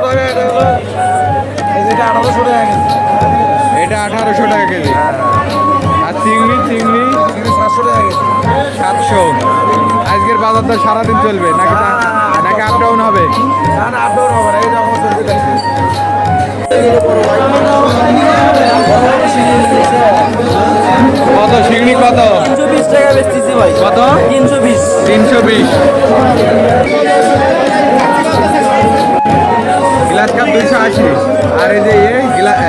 টাকা, এটা 1800 টাকা কেজি। এটা 1800 টাকা কেজি। আর চিংড়ি চিংড়ি 700 টাকা কেজি। 700। আজকের বাজার দর সারাদিন চলবে নাকি নাকি আপ ডাউন হবে? না না, আপ ডাউন হবে না, এই রকম চলতে থাকবে। কত চিংড়ি কত? 320 টাকা বেচতেছি ভাই। কত? 320। 320। Glass cup 280। আর এই যে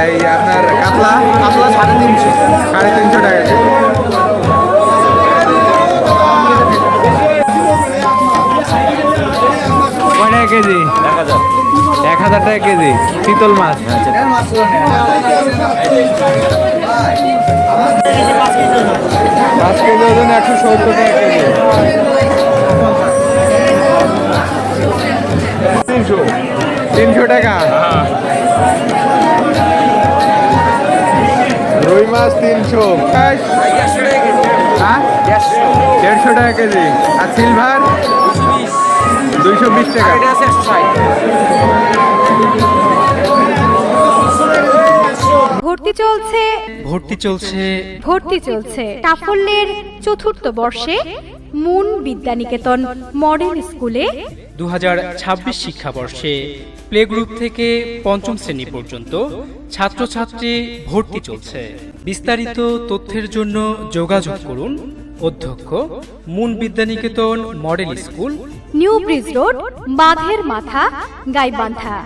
এই আপনার কাতলা 350। 350 টাকা কেজি। কয় টাকা কেজি? 1000। 1000 টাকা কেজি চিতল মাছ। 5 কেজি ওজন 170 টাকা কেজি। 300 টাকা। রুই মাছ 300। হ্যাঁ, 150 টাকা কেজি। আর সিলভার 220 টাকা। ভর্তি চলছে ভর্তি চলছে ভর্তি চলছে সাফল্যের চতুর্থ বর্ষে মুন বিদ্যানিকেতন মডেল স্কুলে 2026 শিক্ষাবর্ষে প্লে গ্রুপ থেকে পঞ্চম শ্রেণী পর্যন্ত ছাত্রছাত্রী ভর্তি চলছে। বিস্তারিত তথ্যের জন্য যোগাযোগ করুন অধ্যক্ষ moon Vidyaniketan model school, new bridge road, বাঁধের মাথা, গাইবান্ধা।